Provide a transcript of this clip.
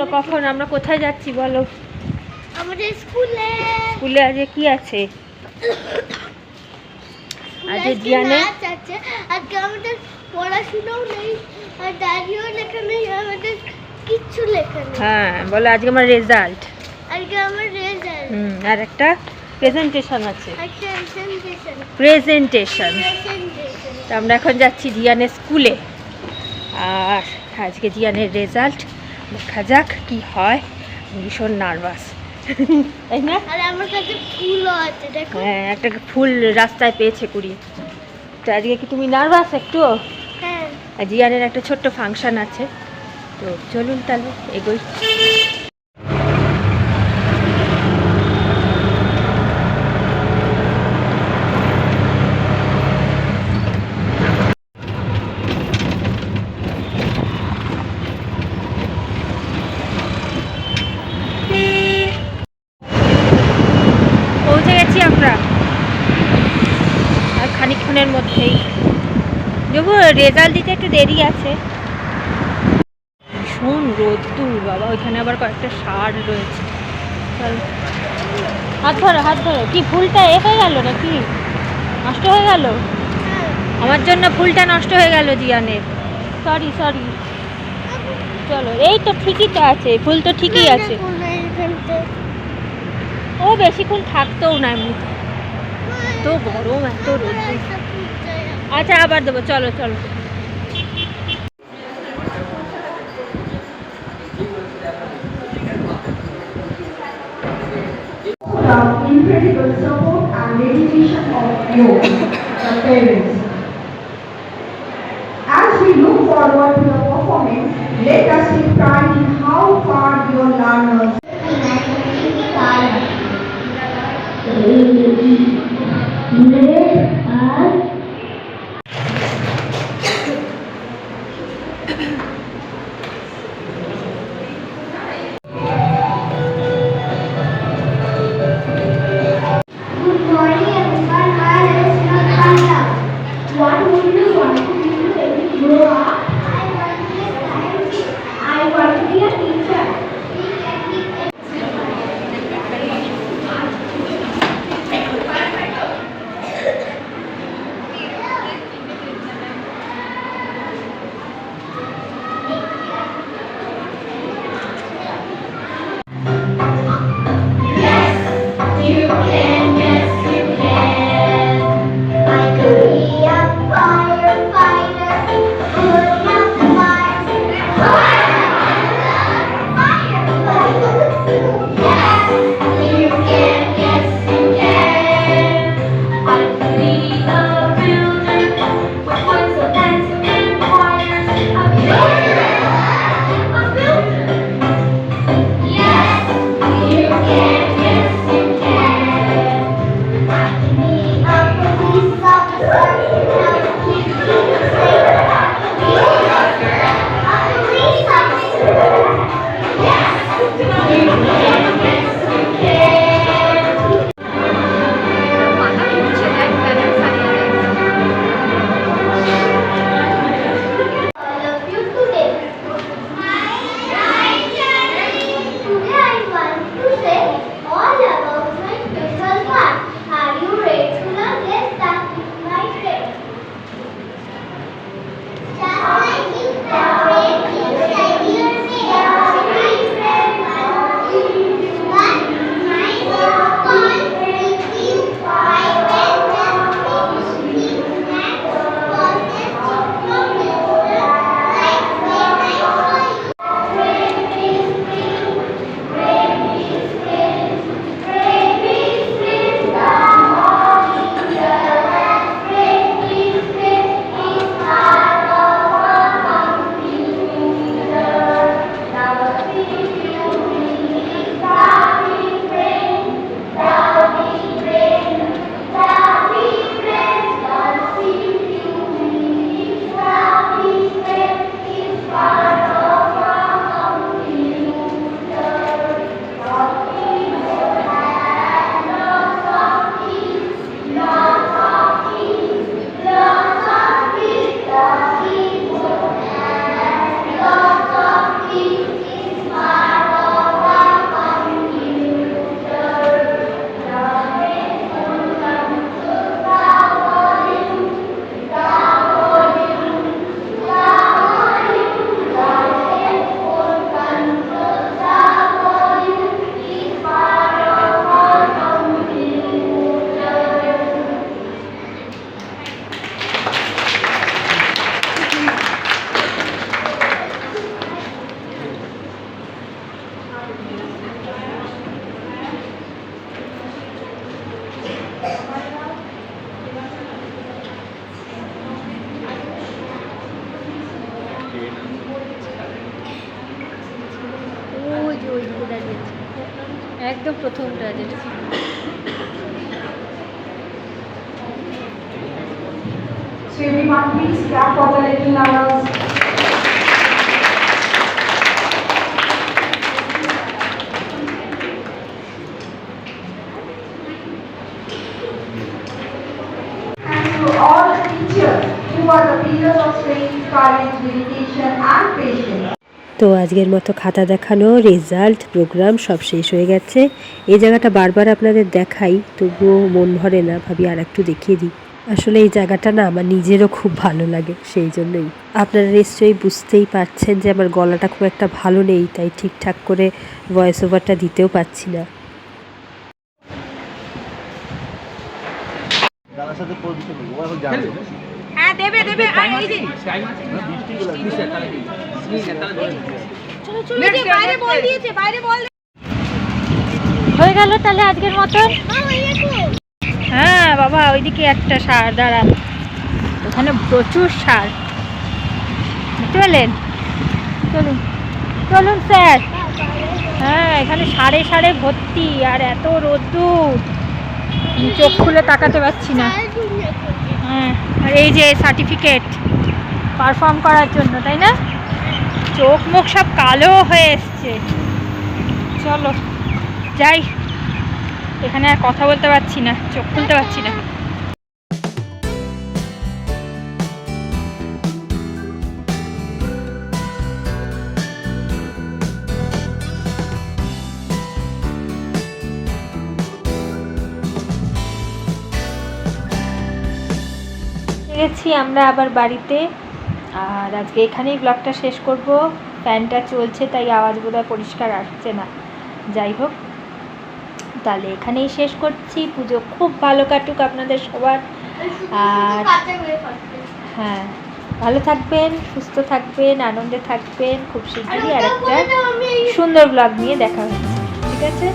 বলো কখন আমরা কোথায় যাচ্ছি বলো? আমাদের স্কুলে। স্কুলে আজকে কি আছে? আজকে জিয়ানে আছে, আজকে আমাদের পড়াশোনাও নেই, আর ডায়েরিও লেখা নেই, আমাদের কিচ্ছু লেখা নেই। হ্যাঁ বলো আজকে আমার রেজাল্ট। আজকে আমার রেজাল্ট। আর একটা প্রেজেন্টেশন আছে। প্রেজেন্টেশন। তো আমরা এখন যাচ্ছি জিয়ানের স্কুলে। আর আজকে জিয়ানের রেজাল্ট, দেখা যাক কি হয়। ভীষণ নার্ভাস, তাই না? আর আমার কাছে ফুলও আছে, দেখো। হ্যাঁ একটা ফুল রাস্তায় পেয়েছে কুড়িয়ে। তো আজকে কি তুমি নার্ভাস একটু? হ্যাঁ। আর জিয়ানের একটা ছোট্ট ফাংশন আছে, তো চলুন তাহলে এগোই। পৌঁছে গেছি আমরা আর খানিকক্ষণের মধ্যেই। দেখো রেজাল্ট দিতে একটু দেরি আছে। ভীষণ রোদ্দুর বাবা, ওইখানে আবার কয়েকটা ষাঁড় রয়েছে। চলো হাত ধরো হাত ধরো। কি ফুলটা হয়ে গেল নাকি নষ্ট হয়ে গেল? আমার জন্য ফুলটা নষ্ট হয়ে গেল জিয়ানের। Sorry sorry. চলো এই তো ঠিকই তো আছে, ফুল তো ঠিকই আছে। ও বেশিক্ষণ থাকতেও না, এমনি এত গরম এত রোদ্দুর। আচ্ছা আবার দেবো, চলো চলো। The incredible support and dedication of you, the parents. As we look forward to the performance, let us take pride in how far your learners. Good morning everyone, my name is Naganda. একদম প্রথমটা যেটা। So everyone please clap for the little lovers. And to all the teachers who are the pillars of strength, courage, dedication and patience. তো আজকের মতো খাতা দেখানো, result, programme সব শেষ হয়ে গেছে। এই জায়গাটা বারবার আপনাদের দেখাই, তবুও মন ভরে না, ভাবি আর একটু দেখিয়ে দিই। আসলে এই জায়গাটা না আমার নিজেরও খুব ভালো লাগে, সেই জন্যই। আপনারা নিশ্চয়ই বুঝতেই পারছেন যে আমার গলাটা খুব একটা ভালো নেই, তাই ঠিকঠাক করে ভয়েস ওভারটা দিতেও পারছি না। হ্যাঁ দেবে দেবে। আর এই যে বাইরে বল দিয়েছে, বাইরে বল হয়ে গেল তাহলে আজকের মতন। হ্যাঁ বাবা, ওইদিকে একটা সার দাঁড়া, ওখানে প্রচুর সার, বুঝতে পারলেন? চলুন চলুন স্যার। হ্যাঁ এখানে সারে সারে ভর্তি, আর এত রোদ্দুর চোখ খুলে তাকাতে পারছি না। হ্যাঁ আর এই যে সার্টিফিকেট পারফর্ম করার জন্য, তাই না? চোখ মুখ সব কালো হয়ে এসছে। চলো যাই, এখানে আর কথা বলতে পারছি না, চোখ খুলতে পারছি না। গেছি আমরা আবার বাড়িতে, আর আজকে এখানেই ব্লগটা শেষ করব। ফ্যানটা চলছে তাই আওয়াজ বোধহয় পরিষ্কার আসছে না। যাই হোক, তাহলে এখানেই শেষ করছি। পুজো খুব ভালো কাটুক আপনাদের সবার। আর হ্যাঁ, ভালো থাকবেন, সুস্থ থাকবেন, আনন্দে থাকবেন। খুব শীঘ্রই আর একটা সুন্দর ব্লগ নিয়ে দেখা হচ্ছে, ঠিক আছে?